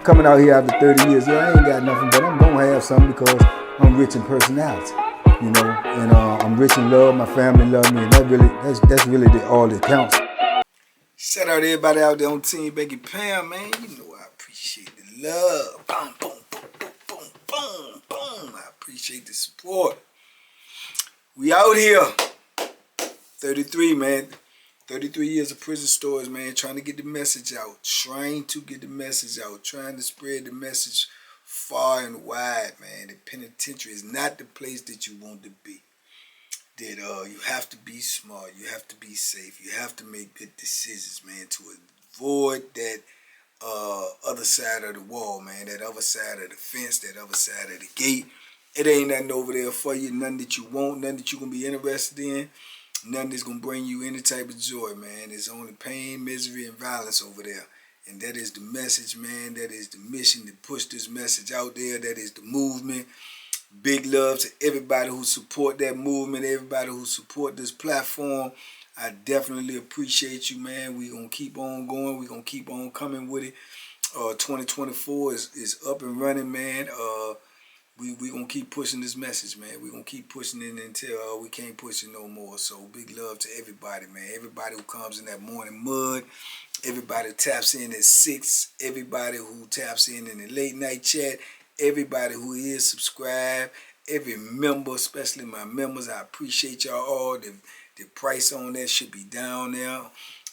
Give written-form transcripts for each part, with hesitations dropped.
coming out here after 30 years. Yeah, I ain't got nothing, but I'm gonna have something because I'm rich in personality, you know, and I'm rich in love. My family love me, and that's really all that counts. Shout out to everybody out there on Team Banky Pound, man. You know I appreciate the love. Boom, boom, boom, boom, boom, boom, boom. I appreciate the support. We out here. 33, man. 33 years of prison stories, man. Trying to get the message out. Trying to get the message out. Trying to spread the message far and wide, man. The penitentiary is not the place that you want to be. That you have to be smart. You have to be safe. You have to make good decisions, man, to avoid that other side of the wall, man. That other side of the fence, that other side of the gate. It ain't nothing over there for you. Nothing that you want. Nothing that you're going to be interested in. Nothing that's going to bring you any type of joy, man. It's only pain, misery, and violence over there. And that is the message, man. That is the mission to push this message out there. That is the movement. Big love to everybody who support that movement, everybody who support this platform. I definitely appreciate you, man. We're going to keep on going. We're going to keep on coming with it. 2024 is up and running, man. We gonna keep pushing this message, man. We gonna keep pushing it until we can't push it no more. So big love to everybody, man. Everybody who comes in that morning mud, everybody who taps in at 6, everybody who taps in the late night chat, everybody who is subscribed, every member, especially my members. I appreciate y'all all. The price on that should be down there.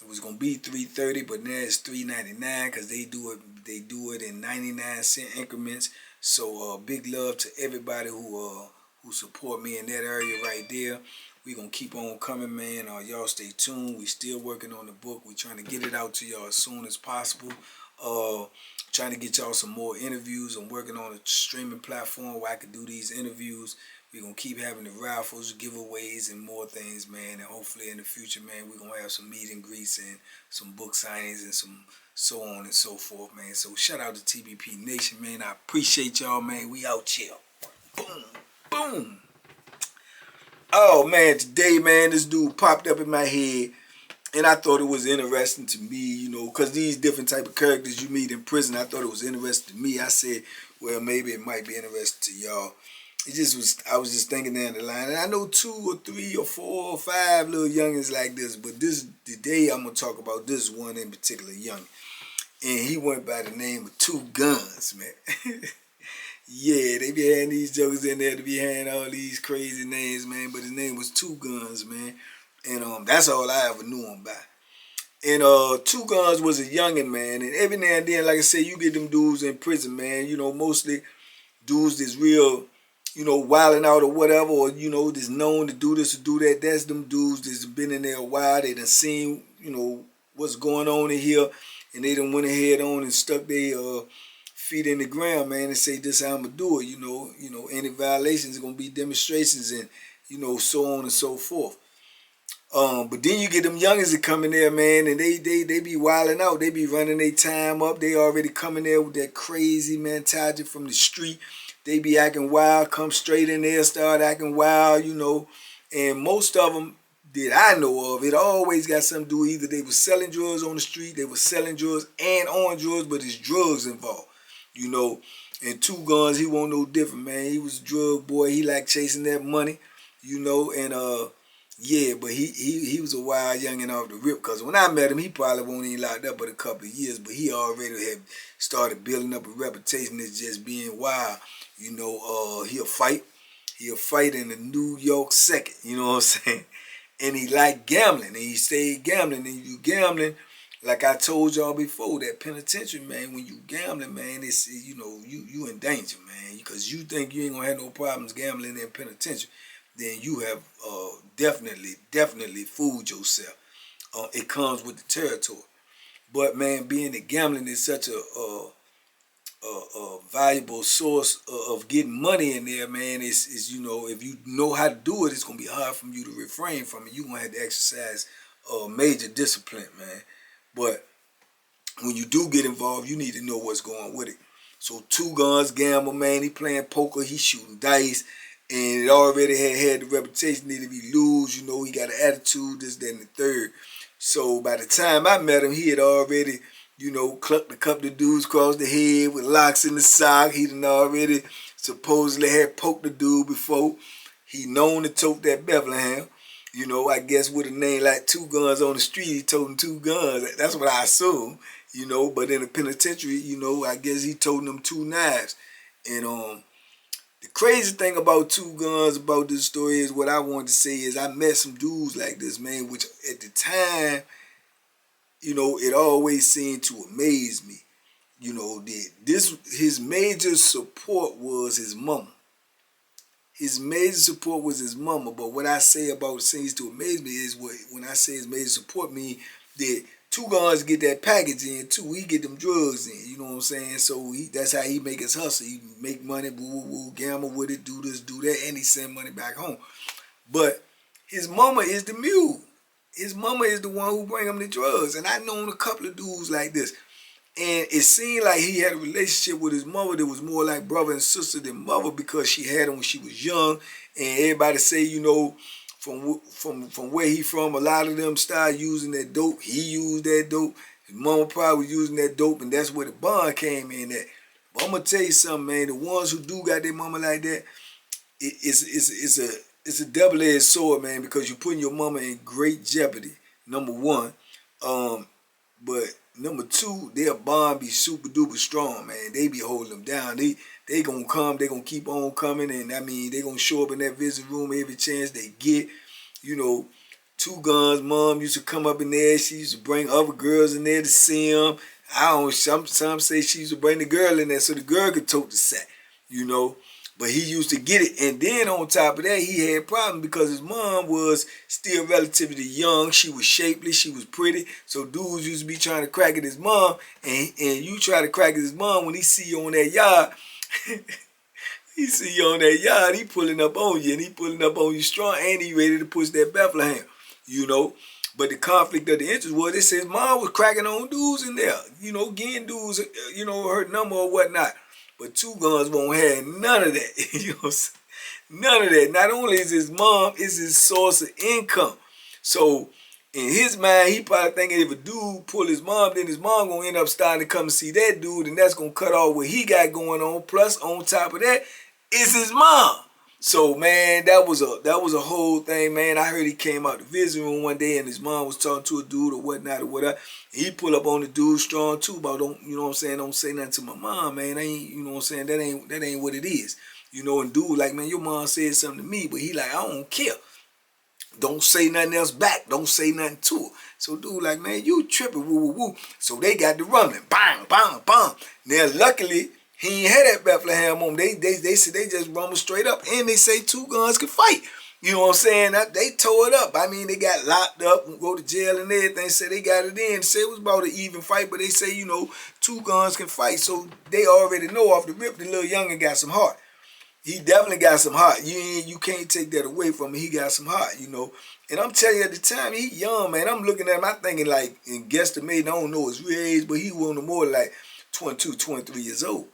It was gonna be $3.30, but now it's $3.99 because they do it in 99-cent increments. So big love to everybody who support me in that area right there. We gonna keep on coming, man. Y'all stay tuned. We still working on the book. We trying to get it out to y'all as soon as possible. Trying to get y'all some more interviews. I'm working on a streaming platform where I can do these interviews. We gonna keep having the raffles, giveaways, and more things, man. And hopefully in the future, man, we gonna have some meet and greets and some book signings and some so on and so forth, man. So shout out to TBP Nation, man. I appreciate y'all, man. We out here. Boom, boom. Oh, man, today, man, this dude popped up in my head, and I thought it was interesting to me, you know, because these different type of characters you meet in prison, I thought it was interesting to me. I said, well, maybe it might be interesting to y'all. It just was, I was just thinking down the line, and I know 2 or 3 or 4 or 5 little youngins like this, but today I'm going to talk about this one in particular youngin. And he went by the name of 2 Guns, man. Yeah, they be having these jokers in there to be having all these crazy names, man. But his name was 2 Guns, man. And that's all I ever knew him by. And 2 Guns was a youngin', man. And every now and then, like I say, you get them dudes in prison, man. You know, mostly dudes that's real, you know, wilding out or whatever, or, you know, that's known to do this or do that. That's them dudes that's been in there a while. They done seen, you know, what's going on in here. And they done went ahead on and stuck their feet in the ground, man, and say, this how I'm going to do it, you know, any violations are going to be demonstrations and, you know, so on and so forth. But then you get them youngins that come in there, man, and they be wilding out. They be running their time up. They already coming there with that crazy mentality from the street. They be acting wild, come straight in there, start acting wild, you know. And most of them that I know of, it always got something to do. Either they was selling drugs on the street, they was selling drugs and on drugs, but there's drugs involved, you know. And 2 Guns, he wasn't no different, man. He was a drug boy. He liked chasing that money, you know. And yeah, but he was a wild youngin' off the rip. Cause when I met him, he probably won't even locked up but a couple of years, but he already had started building up a reputation as just being wild. You know, he'll fight in the New York second. You know what I'm saying? And he liked gambling, and he stayed gambling. And you gambling, like I told y'all before, that penitentiary, man, when you gambling, man, it's, you know, you in danger, man. Because you think you ain't gonna have no problems gambling in penitentiary, then you have definitely fooled yourself. It comes with the territory. But man, being that gambling is such a valuable source of getting money in there, man, is, you know, if you know how to do it, it's gonna be hard for you to refrain from it. You're gonna have to exercise major discipline, man. But when you do get involved, you need to know what's going with it. So 2 Guns gamble, man. He playing poker, he shooting dice, and it already had the reputation that if he lose, you know, he got an attitude, this, that, and the third. So by the time I met him, he had already, clucked a couple of dudes across the head with locks in the sock. He done already supposedly had poked the dude before. He known to tote that Bethlehem. I guess with a name like Two Guns on the street, he toting 2 guns. That's what I assume, But in the penitentiary, I guess he toting them 2 knives. And the crazy thing about 2 guns about this story is what I wanted to say is I met some dudes like this, man, which at the time, it always seemed to amaze me. His major support was his mama. His major support was his mama. But what I say about seems to amaze me is when I say his major support mean that 2 guns get that package in too. He get them drugs in. You know what I'm saying? So that's how he make his hustle. He make money, gamble with it, do this, do that, and he send money back home. But his mama is the mule. His mama is the one who bring him the drugs. And I known a couple of dudes like this. And it seemed like he had a relationship with his mother that was more like brother and sister than mother because she had him when she was young. And everybody say, from where he from, a lot of them started using that dope. He used that dope. His mama probably was using that dope, and that's where the bond came in at. But I'm going to tell you something, man. The ones who do got their mama like that, it's a double-edged sword, man, because you're putting your mama in great jeopardy, number one. But number 2, their bond be super duper strong, man. They be holding them down. They gonna come, they gonna keep on coming, and I mean they gonna show up in that visit room every chance they get. 2 Guns mom used to come up in there. She used to bring other girls in there to see them. Some say she used to bring the girl in there so the girl could tote the sack, But he used to get it. And then on top of that, he had problems because his mom was still relatively young. She was shapely. She was pretty. So dudes used to be trying to crack at his mom. And you try to crack at his mom when he see you on that yard. He see you on that yard. He pulling up on you. And he pulling up on you strong. And he ready to push that Bethlehem, But the conflict of the interest was, it says mom was cracking on dudes in there. Getting dudes, her number or whatnot. But 2 Guns won't have none of that. None of that. Not only is his mom, is his source of income. So in his mind, he probably thinking if a dude pull his mom, then his mom gonna end up starting to come and see that dude, and that's gonna cut off what he got going on. Plus, on top of that, is his mom. So man, that was a whole thing, man. I heard he came out the visiting room one day and his mom was talking to a dude or whatnot or whatever. He pull up on the dude strong too, but don't say nothing to my mom, man. That ain't what it is. And dude like, man, your mom said something to me, but he like, I don't care. Don't say nothing else back. Don't say nothing to her. So dude like, man, you tripping, woo, woo, woo. So they got the rumbling, bang, bang, bang. Now luckily, he ain't had that Bethlehem on. They said they just rumble straight up, and they say 2 Guns can fight. You know what I'm saying? They tore it up. I mean, they got locked up and go to jail and everything. Say they got it in. Say it was about an even fight, but they say 2 Guns can fight. So they already know off the rip the little youngin got some heart. He definitely got some heart. You can't take that away from him. He got some heart, And I'm telling you, at the time, he young, man. I'm looking at him, I'm thinking like, and guesstimate, I don't know his real age, but he was more like 22, 23 years old.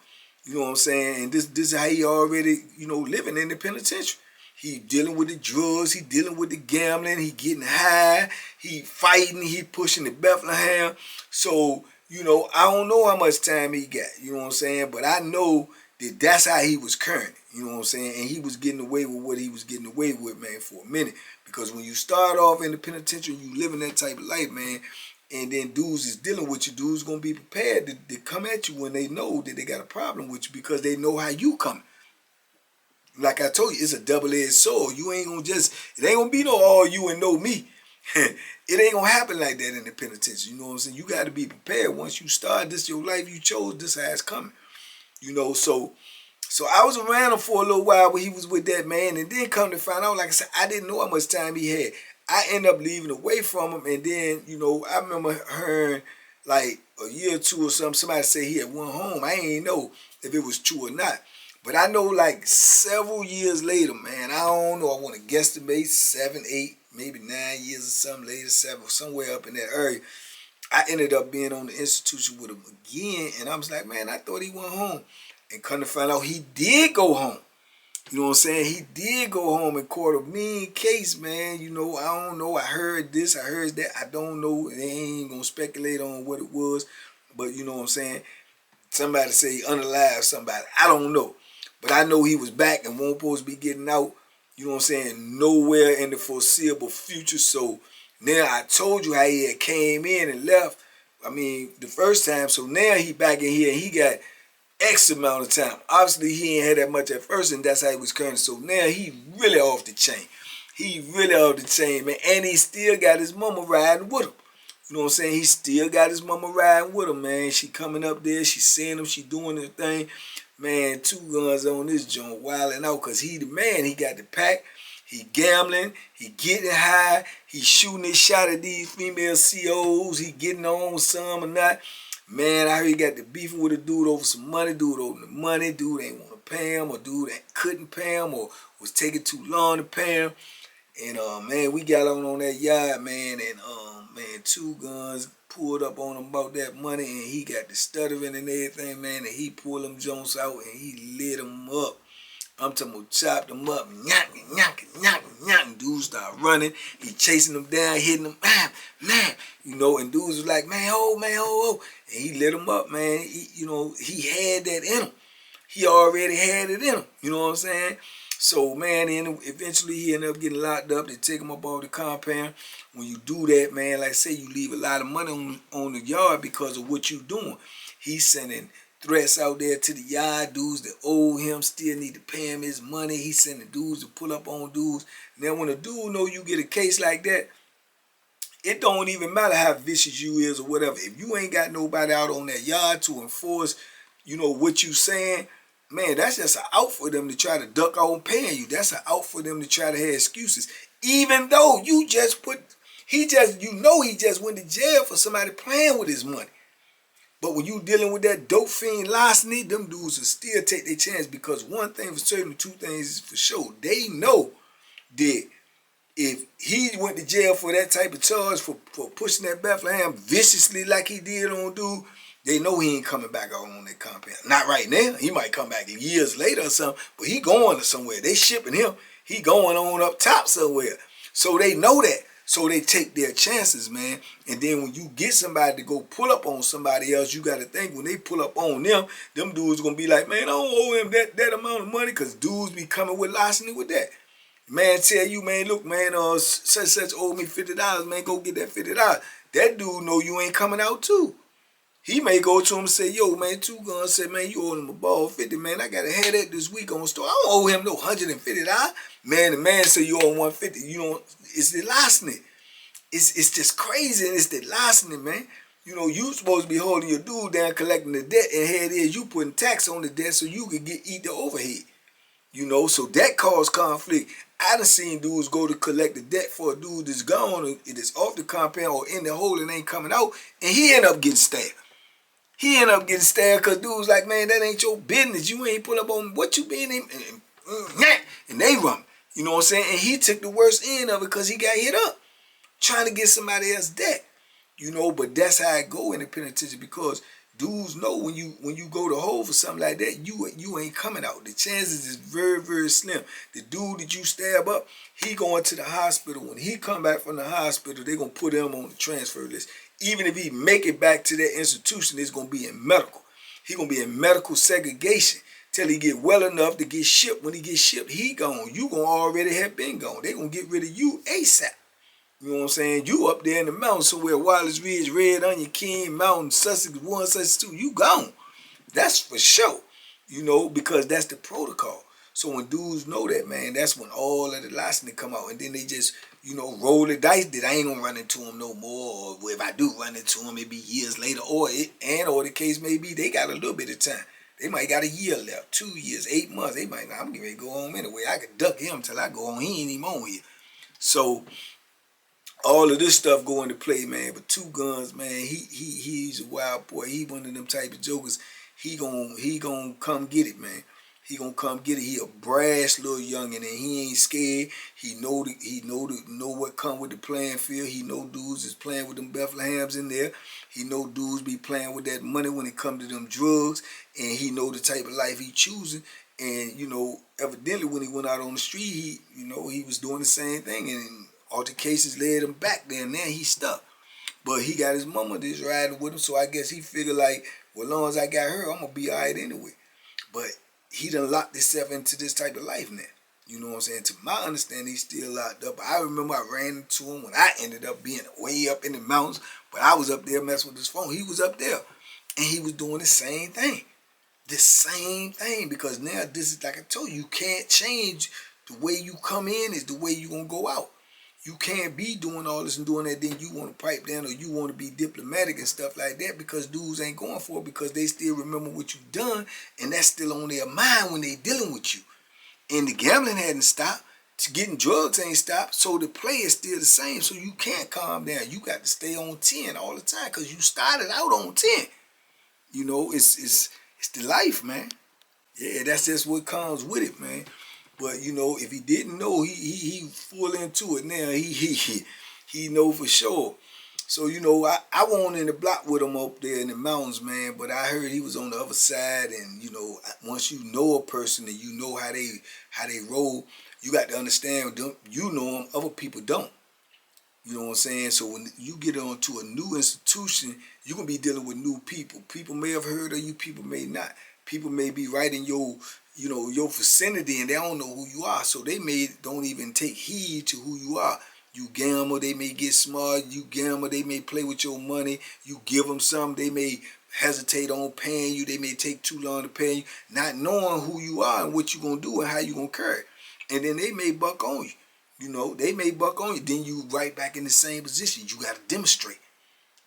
You know what I'm saying? And this is how he already, living in the penitentiary. He dealing with the drugs, he dealing with the gambling, he getting high, he fighting, he pushing the Bethlehem. So, I don't know how much time he got, you know what I'm saying? But I know that that's how he was current, you know what I'm saying? And he was getting away with what he was getting away with, man, for a minute. Because when you start off in the penitentiary, you living that type of life, man, and then dudes is dealing with you, dudes going to be prepared to come at you when they know that they got a problem with you because they know how you coming. Like I told you, it's a double-edged sword. You ain't going to it ain't going to be no all you and no me. It ain't going to happen like that in the penitentiary. You know what I'm saying? You got to be prepared. Once you start this, your life you chose, this how it's coming. So I was around him for a little while when he was with that man, and then come to find out, like I said, I didn't know how much time he had. I ended up leaving away from him, and then, I remember hearing like a year or two or something, somebody say he had went home. I ain't know if it was true or not. But I know like several years later, man, I don't know, I want to guesstimate 7, 8, maybe 9 years or something later, 7, somewhere up in that area, I ended up being on the institution with him again, and I was like, man, I thought he went home. And come to find out he did go home. You know what I'm saying? He did go home and caught a mean case, man. I don't know. I heard this, I heard that. I don't know. They ain't going to speculate on what it was. but you know what I'm saying? Somebody say he unalive somebody. I don't know. But I know he was back and won't supposed to be getting out, you know what I'm saying, nowhere in the foreseeable future. So now I told you how he had came in and left, I mean, the first time. So now he back in here and he got X amount of time. Obviously, he ain't had that much at first, and that's how he was current. So now he really off the chain. He really off the chain, man. And he still got his mama riding with him. You know what I'm saying? He still got his mama riding with him, man. She coming up there. She seeing him. She doing her thing. Man, 2 Guns on this joint wilding out because he the man. He got the pack. He gambling. He getting high. He shooting his shot at these female COs. He getting on some or not. Man, I heard he got the beefing with a dude over some money. Dude over the money. Dude ain't want to pay him, or dude that couldn't pay him, or was taking too long to pay him. And man, we got on that yard, man, and man, 2 Guns pulled up on him about that money, and he got the stuttering and everything, man, and he pulled them Jones out and he lit him up. I'm talking about chopped him up, nyang. Dudes start running. He chasing them down, hitting them, man, you know. And dudes was like, man, oh, and he lit him up, man. He, you know, he had that in him. He already had it in him. You know what I'm saying? So man, then eventually he ended up getting locked up. They take him up off the compound. When you do that, man, like I say, you leave a lot of money on the yard because of what you doing. He's sending threats out there to the yard. Dudes that owe him still need to pay him his money. He's sending dudes to pull up on dudes. Now when a dude know you get a case like that, it don't even matter how vicious you is or whatever. If you ain't got nobody out on that yard to enforce, you know, what you saying, man, that's just an out for them to try to duck on paying you. That's an out for them to try to have excuses. Even though you just you know he just went to jail for somebody playing with his money. But when you dealing with that dope fiend larceny, them dudes will still take their chance, because one thing for certain, 2 things is for sure. They know that if he went to jail for that type of charge for pushing that Bethlehem viciously like he did on dude, they know he ain't coming back out on that compound. Not right now. He might come back years later or something, but he going to somewhere. They shipping him. He going on up top somewhere. So they know that. So they take their chances, man. And then when you get somebody to go pull up on somebody else, you got to think when they pull up on them dudes going to be like, man, I don't owe him that amount of money, because dudes be coming with larceny with that. Man tell you, man, look, man, such owe me $50, man, go get that $50. That dude know you ain't coming out too. He may go to him and say, yo, man, 2 Guns said, man, you owe him a ball 50, man. I got to have that this week on the store. I don't owe him no $150. Man, the man say you owe him 150. You know, it's the larceny. It's just crazy, and it's the larceny, man. You know, you supposed to be holding your dude down, collecting the debt, and here it is, you putting tax on the debt so you could eat the overhead. You know, so that caused conflict. I done seen dudes go to collect the debt for a dude that's gone, or that's off the compound or in the hole and ain't coming out, and he end up getting stabbed. He ended up getting stabbed because dudes like, man, that ain't your business. You ain't pull up on what you been in. And they run. You know what I'm saying? And he took the worst end of it because he got hit up trying to get somebody else debt. You know, but that's how it go in the penitentiary, because dudes know when you go to hole for something like that, you ain't coming out. The chances is very, very slim. The dude that you stab up, he going to the hospital. When he come back from the hospital, they going to put him on the transfer list. Even if he make it back to that institution, it's going to be in medical. He going to be in medical segregation till he get well enough to get shipped. When he get shipped, he gone. You going to already have been gone. They going to get rid of you ASAP. You know what I'm saying? You up there in the mountains somewhere, Wallace Ridge, Red Onion, King Mountain, Sussex 1, Sussex 2, you gone. That's for sure. You know, because that's the protocol. So when dudes know that, man, that's when all of the larceny come out. And then they just, you know, roll the dice that I ain't gonna run into him no more. Or if I do run into him, it be years later. Or the case may be they got a little bit of time. They might got a year left, 2 years, 8 months. They might, I'm getting ready to go home anyway. I could duck him till I go home. He ain't even on here. So all of this stuff go into play, man. But 2 Guns, man, he's a wild boy. He one of them type of jokers. He gon' come get it, man. He gonna come get it. He a brash little youngin', and he ain't scared. He know what come with the playing field. He know dudes is playing with them Bethlehems in there. He know dudes be playing with that money when it come to them drugs, and he know the type of life he choosing. And you know, evidently when he went out on the street, he was doing the same thing, and altercations led him back there, and now he's stuck. But he got his mama just riding with him, so I guess he figured like, well, as long as I got her, I'm gonna be alright anyway. But he done locked himself into this type of life now. You know what I'm saying? To my understanding, he's still locked up. I remember I ran into him when I ended up being way up in the mountains, but I was up there messing with his phone. He was up there, and he was doing the same thing. The same thing, because now this is, like I told you, you can't change. The way you come in is the way you gonna go out. You can't be doing all this and doing that, then you want to pipe down or you want to be diplomatic and stuff like that, because dudes ain't going for it, because they still remember what you done, and that's still on their mind when they dealing with you. And the gambling hadn't stopped. Getting drugs ain't stopped. So the play is still the same. So you can't calm down. You got to stay on 10 all the time, because you started out on 10. You know, it's the life, man. Yeah, that's just what comes with it, man. But you know, if he didn't know, he full into it now. He know for sure. So you know, I wasn't in the block with him up there in the mountains, man. But I heard he was on the other side, and you know, once you know a person and you know how they roll, you got to understand them. You know them, other people don't. You know what I'm saying? So when you get onto a new institution, you're gonna be dealing with new people. People may have heard of you, people may not. People may be right in your vicinity, and they don't know who you are. So they don't even take heed to who you are. You gamble, they may get smart. You gamble, they may play with your money. You give them something, they may hesitate on paying you. They may take too long to pay you, not knowing who you are and what you're gonna do and how you're gonna carry. And then they may buck on you. You know, they may buck on you. Then you right back in the same position. You got to demonstrate.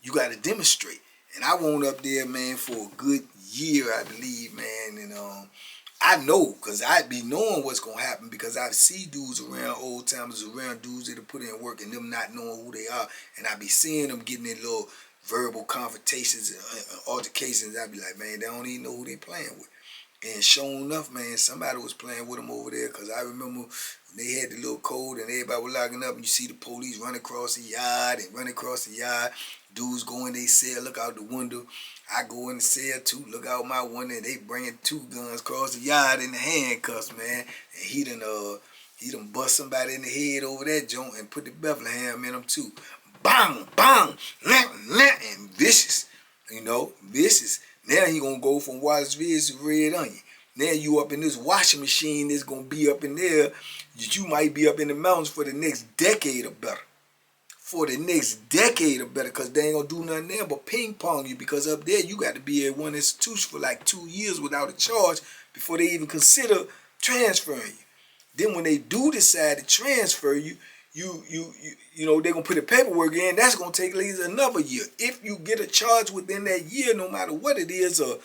You got to demonstrate. And I went up there, man, for a good year, I believe, man. And I know, because I be knowing what's going to happen, because I see dudes around, old timers around, dudes that have put in work and them not knowing who they are. And I be seeing them getting in little verbal confrontations, altercations. I be like, man, they don't even know who they playing with. And sure enough, man, somebody was playing with them over there, because I remember they had the little code and everybody was locking up, and you see the police run across the yard and run across the yard. Dudes go in their cell, look out the window. I go in the cell too, look out my window, and they bringing 2 guns across the yard in the handcuffs, man. And he done bust somebody in the head over that joint and put the Bethlehem in them too. Bang, bang, and vicious, you know, vicious. Now he gonna go from Wallaceville to Red Onion. Now you up in this washing machine that's gonna be up in there. You might be up in the mountains for the next decade or better. For the next decade or better, because they ain't gonna do nothing there but ping pong you, because up there you got to be at one institution for like 2 years without a charge before they even consider transferring you. Then when they do decide to transfer you, you know, they're gonna put the paperwork in. That's gonna take at least another year. If you get a charge within that year, no matter what it is, a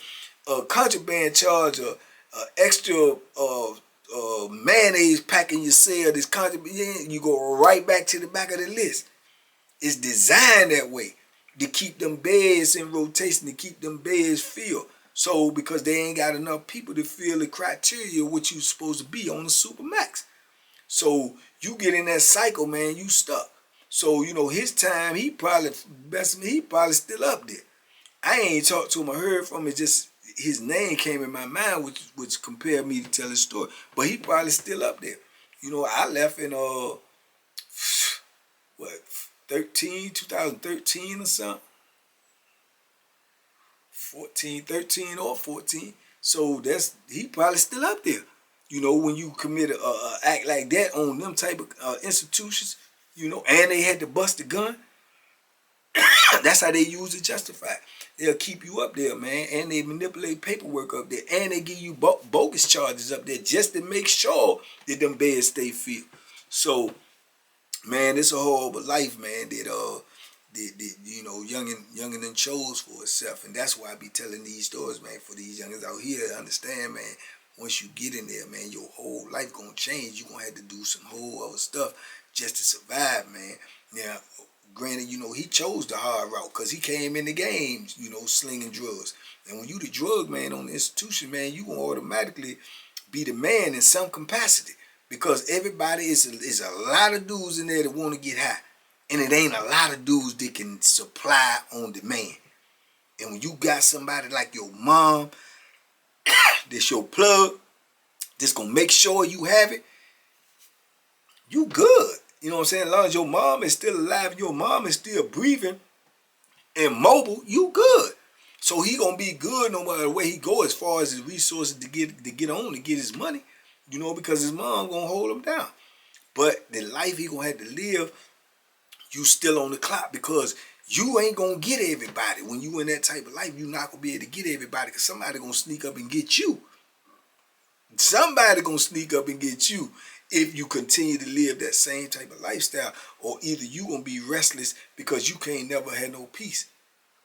contraband charge, a extra mayonnaise pack in your cell, this contraband, you go right back to the back of the list. It's designed that way to keep them beds in rotation, to keep them beds filled. So because they ain't got enough people to fill the criteria of what you supposed to be on the Supermax. So you get in that cycle, man, you stuck. So, you know, his time, he probably still up there. I ain't talked to him or heard from him. It's just his name came in my mind, which compelled me to tell his story. But he probably still up there. You know, I left in 2013 or something. 13 or 14. So he probably still up there. You know, when you commit a act like that on them type of institutions, you know, and they had to bust the gun, that's how they use to justify. They'll keep you up there, man, and they manipulate paperwork up there, and they give you bogus charges up there just to make sure that them beds stay filled. So, man, it's a horrible life, man, that you know, youngin done chose for itself. And that's why I be telling these stories, man, for these youngins out here to understand, man. Once you get in there, man, your whole life gonna change. You gonna have to do some whole other stuff just to survive, man. Now, granted, you know, he chose the hard route because he came in the game, you know, slinging drugs. And when you the drug man on the institution, man, you gonna automatically be the man in some capacity, because everybody is a lot of dudes in there that want to get high, and it ain't a lot of dudes that can supply on demand. And when you got somebody like your mom, that's your plug, that's gonna make sure you have it, you good. You know what I'm saying? As long as your mom is still alive, your mom is still breathing, and mobile, you good. So he gonna be good no matter where he go as far as his resources to get on to get his money, you know, because his mom gonna hold him down. But the life he gonna have to live, you still on the clock, because you ain't gonna get everybody. When you in that type of life, you not gonna be able to get everybody, because somebody gonna sneak up and get you. Somebody gonna sneak up and get you if you continue to live that same type of lifestyle. Or either you gonna be restless because you can't never have no peace.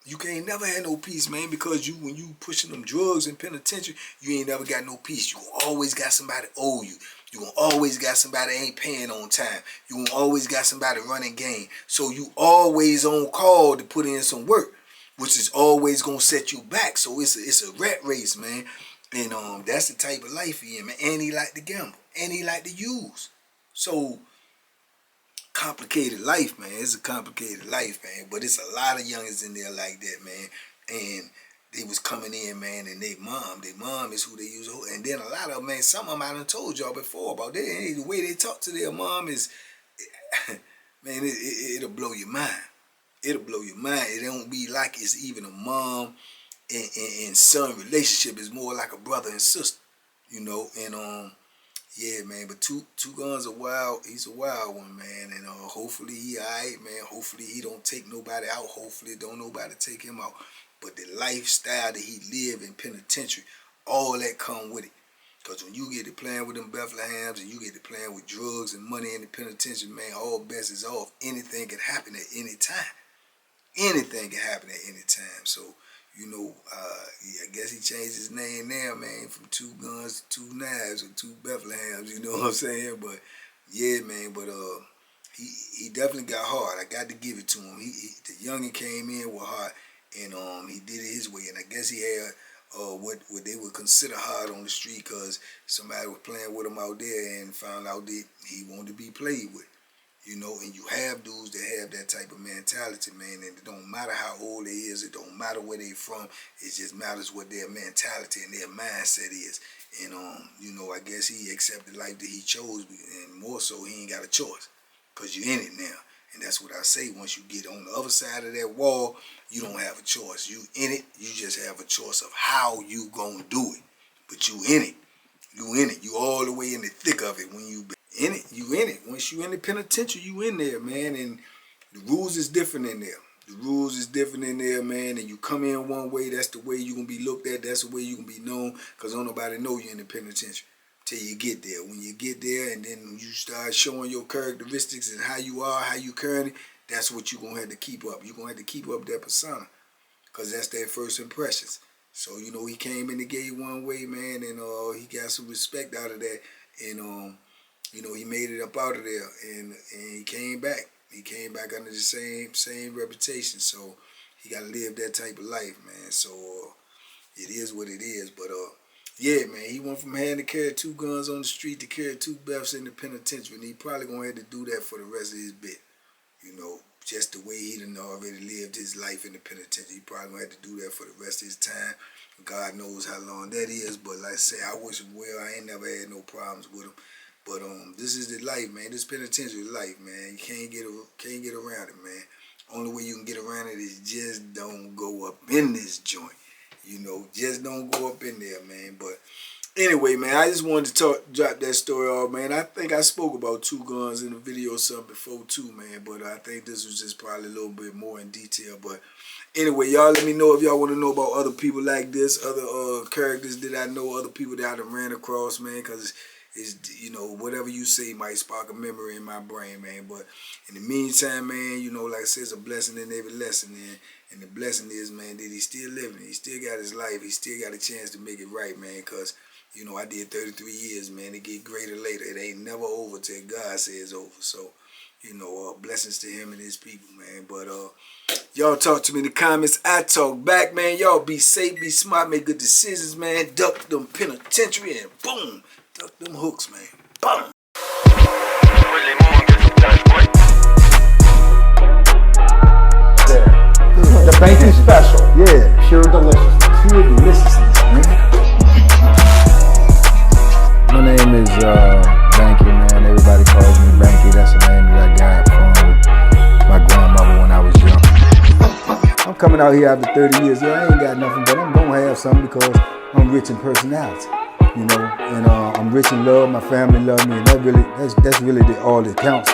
You can't never have no peace, man, because when you pushing them drugs in penitentiary, you ain't never got no peace. You always got somebody owe you. You gonna always got somebody ain't paying on time. You gonna always got somebody running game. So you always on call to put in some work, which is always gonna set you back. So it's a rat race, man. And that's the type of life he in, man. And he like to gamble. And he like to use. So complicated life, man. It's a complicated life, man. But it's a lot of youngins in there like that, man. And they was coming in, man, and their mom is who they use. And then a lot of them, man, some of them I done told y'all before about that. The way they talk to their mom is, man, it'll blow your mind. It'll blow your mind. It don't be like it's even a mom and son relationship. Is more like a brother and sister, you know. And yeah, man. But two guns are wild. He's a wild one, man. And hopefully he alright, man. Hopefully he don't take nobody out. Hopefully don't nobody take him out. But the lifestyle that he live in penitentiary, all that come with it. Because when you get to playing with them Bethlehems and you get to playing with drugs and money in the penitentiary, man, all bets is off. Anything can happen at any time. Anything can happen at any time. So, you know, I guess he changed his name now, man, from 2 guns to 2 knives or 2 Bethlehems, you know what I'm saying? But, yeah, man, but he definitely got hard. I got to give it to him. The youngin came in with heart, and he did it his way. And I guess he had what they would consider hard on the street, because somebody was playing with him out there and found out that he wanted to be played with. You know, and you have dudes that have that type of mentality, man, and it don't matter how old they is, it don't matter where they from, it just matters what their mentality and their mindset is. And, you know, I guess he accepted life that he chose, and more so, he ain't got a choice, because you're in it now. And that's what I say, once you get on the other side of that wall, you don't have a choice. You in it, you just have a choice of how you gonna do it. But you in it. You in it. You all the way in the thick of it when you in it. You in it. Once you in the penitentiary, you in there, man. And the rules is different in there. The rules is different in there, man. And you come in one way, that's the way you gonna be looked at. That's the way you gonna be known, because don't nobody know you in the penitentiary till you get there. When you get there and then you start showing your characteristics and how you are, how you currently, that's what you're gonna have to keep up. You're gonna have to keep up that persona, because that's their first impressions. So, you know, he came in the gate one way, man, and he got some respect out of that. And you know, he made it up out of there, and he came back. He came back under the same reputation. So he got to live that type of life, man. So it is what it is. But yeah, man, he went from having to carry 2 guns on the street to carry 2 Beths in the penitentiary, and he probably gonna have to do that for the rest of his bit. You know, just the way he done already lived his life in the penitentiary, he probably gonna have to do that for the rest of his time. God knows how long that is. But like I say, I wish him well. I ain't never had no problems with him. But this is the life, man. This penitentiary life, man. You can't get around it, man. Only way you can get around it is just don't go up in this joint. You know, just don't go up in there, man. But anyway, man, I just wanted to drop that story off, man. I think I spoke about 2 guns in the video or something before too, man. But I think this was just probably a little bit more in detail. But anyway, y'all let me know if y'all want to know about other people like this, other characters that I know, other people that I done ran across, man, because it's, you know, whatever you say might spark a memory in my brain, man. But in the meantime, man, you know, like I said, it's a blessing in every lesson, man. And the blessing is, man, that he's still living. He still got his life. He still got a chance to make it right, man, because, you know, I did 33 years, man. It get greater later. It ain't never over till God says over. So, you know, blessings to him and his people, man. But y'all talk to me in the comments. I talk back, man. Y'all be safe, be smart, make good decisions, man. Duck them penitentiary and boom. Duck them hooks, man. Boom. The banking special. Yeah. Pure deliciousness. Pure deliciousness, man. My name is Banky, man. Everybody calls me Banky. That's the name that I got from my grandmother when I was young. coming out here after 30 years, yeah, I ain't got nothing, but I'm gonna have something because I'm rich in personality, you know, and I'm rich in love. My family love me, and that's really all that counts.